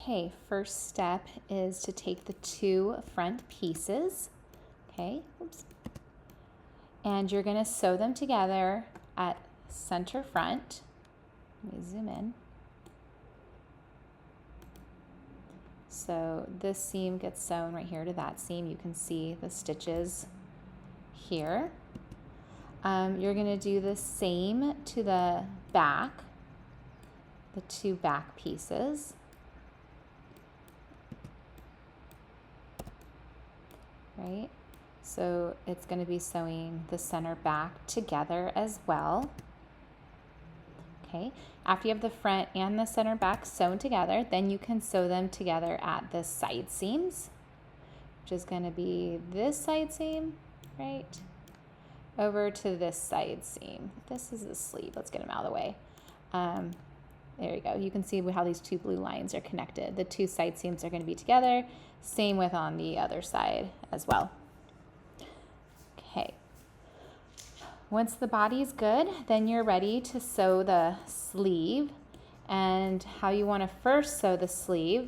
Okay, first step is to take the two front pieces, okay, oops, and you're gonna sew them together at center front. Let me zoom in. So this seam gets sewn right here to that seam. You can see the stitches here. You're gonna do the same to the back, the two back pieces. Right? So it's going to be sewing the center back together as well. Okay, after you have the front and the center back sewn together, then you can sew them together at the side seams, which is going to be this side seam, right, over to this side seam. This is the sleeve. Let's get them out of the way. There you go. You can see how these two blue lines are connected. The two side seams are going to be together. Same with on the other side as well. Okay. Once the body's good, then you're ready to sew the sleeve. And how you want to first sew the sleeve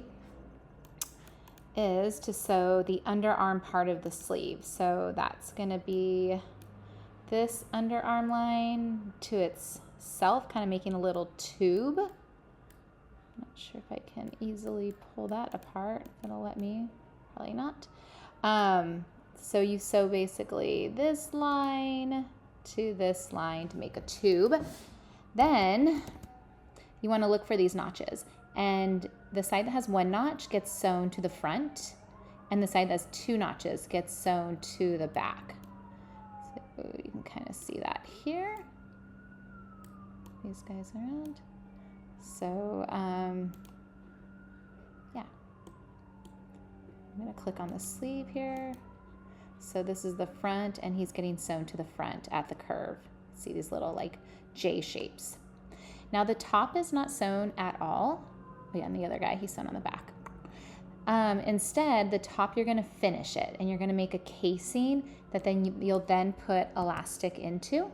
is to sew the underarm part of the sleeve. So that's going to be this underarm line to itself, kind of making a little tube. Not sure if I can easily pull that apart. It's gonna let me, probably not. So you sew basically this line to this line to make a tube. Then you want to look for these notches, and the side that has one notch gets sewn to the front, and the side that has two notches gets sewn to the back. So you can kind of see that here. These guys around. So, yeah, I'm going to click on the sleeve here. So this is the front, and he's getting sewn to the front at the curve. See these little like J shapes. Now the top is not sewn at all. Oh yeah, and the other guy, he's sewn on the back. Instead, the top, you're going to finish it, and you're going to make a casing that then you'll then put elastic into.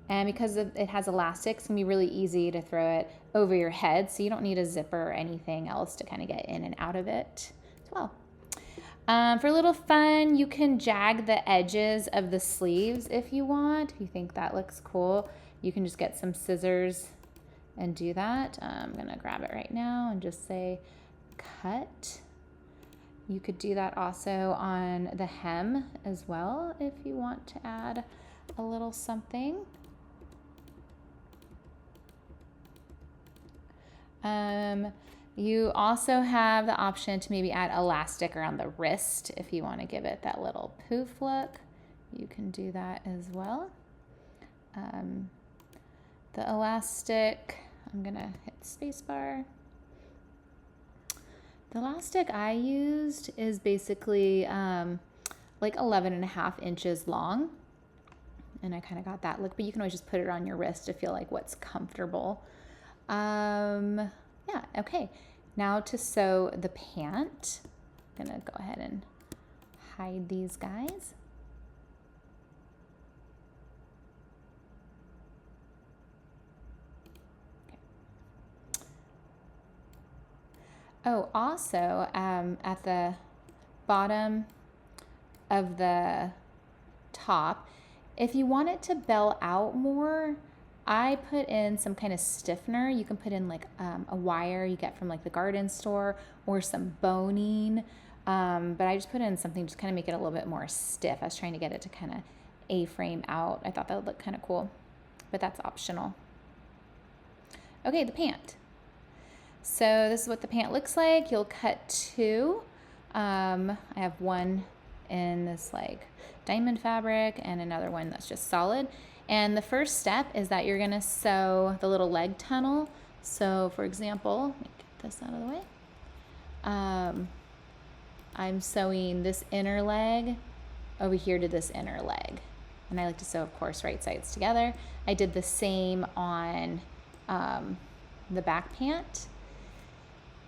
And because it has elastic, it's going to be really easy to throw it over your head, so you don't need a zipper or anything else to kind of get in and out of it as well. For a little fun, you can jag the edges of the sleeves if you want. If you think that looks cool, you can just get some scissors and do that. I'm going to grab it right now and just say cut. You could do that also on the hem as well if you want to add a little something. You also have the option to maybe add elastic around the wrist if you want to give it that little poof look. You can do that as well. The elastic, I'm going to hit spacebar. The elastic I used is basically like 11.5 inches long. And I kind of got that look, but you can always just put it on your wrist to feel like what's comfortable. Yeah, okay. Now to sew the pant. I'm gonna go ahead and hide these guys. Okay. Oh, also, at the bottom of the top, if you want it to bell out more, I put in some kind of stiffener. You can put in like a wire you get from like the garden store or some boning. But I just put in something just kind of make it a little bit more stiff. I was trying to get it to kind of A-frame out. I thought that would look kind of cool, but that's optional. Okay, the pant. So this is what the pant looks like. You'll cut two. I have one in this like diamond fabric and another one that's just solid. And the first step is that you're gonna sew the little leg tunnel. So for example, let me get this out of the way. I'm sewing this inner leg over here to this inner leg. And I like to sew, of course, right sides together. I did the same on the back pant.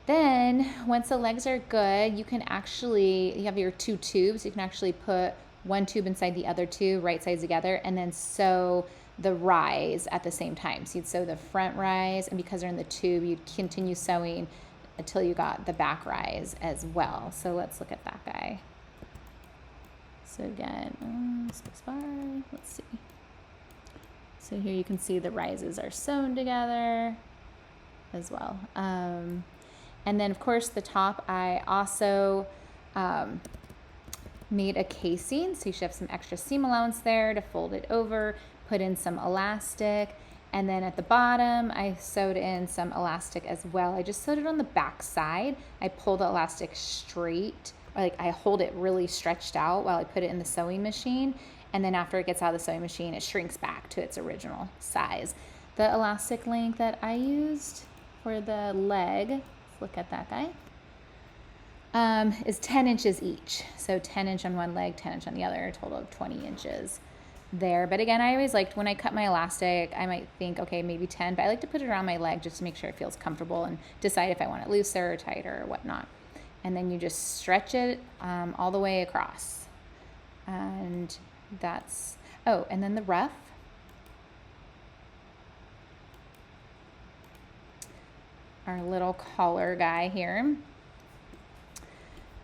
Then once the legs are good, you can actually, you have your two tubes, you can actually put one tube inside the other two, right sides together, and then sew the rise at the same time. So you'd sew the front rise, and because they're in the tube, you'd continue sewing until you got the back rise as well. So let's look at that guy. So again, spacebar, let's see. So here you can see the rises are sewn together as well. And then of course the top, I also made a casing, so you should have some extra seam allowance there to fold it over, put in some elastic, and then at the bottom I sewed in some elastic as well. I just sewed it on the back side. I pull the elastic straight, or like I hold it really stretched out while I put it in the sewing machine, and then after it gets out of the sewing machine it shrinks back to its original size. The elastic length that I used for the leg, let's look at that guy, is 10 inches each. So 10 inch on one leg, 10 inch on the other, a total of 20 inches there. But again, I always liked, when I cut my elastic, I might think, okay, maybe 10, but I like to put it around my leg just to make sure it feels comfortable and decide if I want it looser or tighter or whatnot. And then you just stretch it all the way across. And that's, oh, and then the ruff. Our little collar guy here.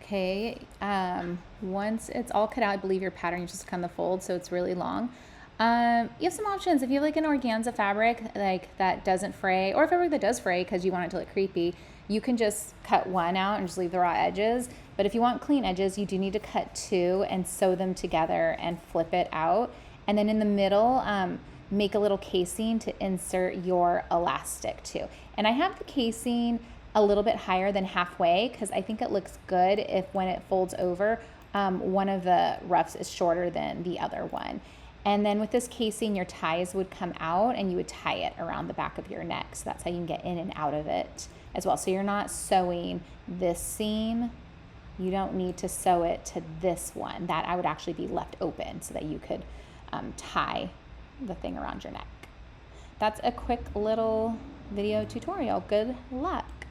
Okay, once it's all cut out, I believe your pattern, you just cut the fold so it's really long. You have some options. If you have like an organza fabric like that doesn't fray, or a fabric that does fray because you want it to look creepy, you can just cut one out and just leave the raw edges. But if you want clean edges, you do need to cut two and sew them together and flip it out. And then in the middle, make a little casing to insert your elastic to. And I have the casing a little bit higher than halfway because I think it looks good if when it folds over, one of the ruffs is shorter than the other one. And then with this casing, your ties would come out and you would tie it around the back of your neck. So that's how you can get in and out of it as well. So you're not sewing this seam. You don't need to sew it to this one. That I would actually be left open so that you could tie the thing around your neck. That's a quick little video tutorial. Good luck.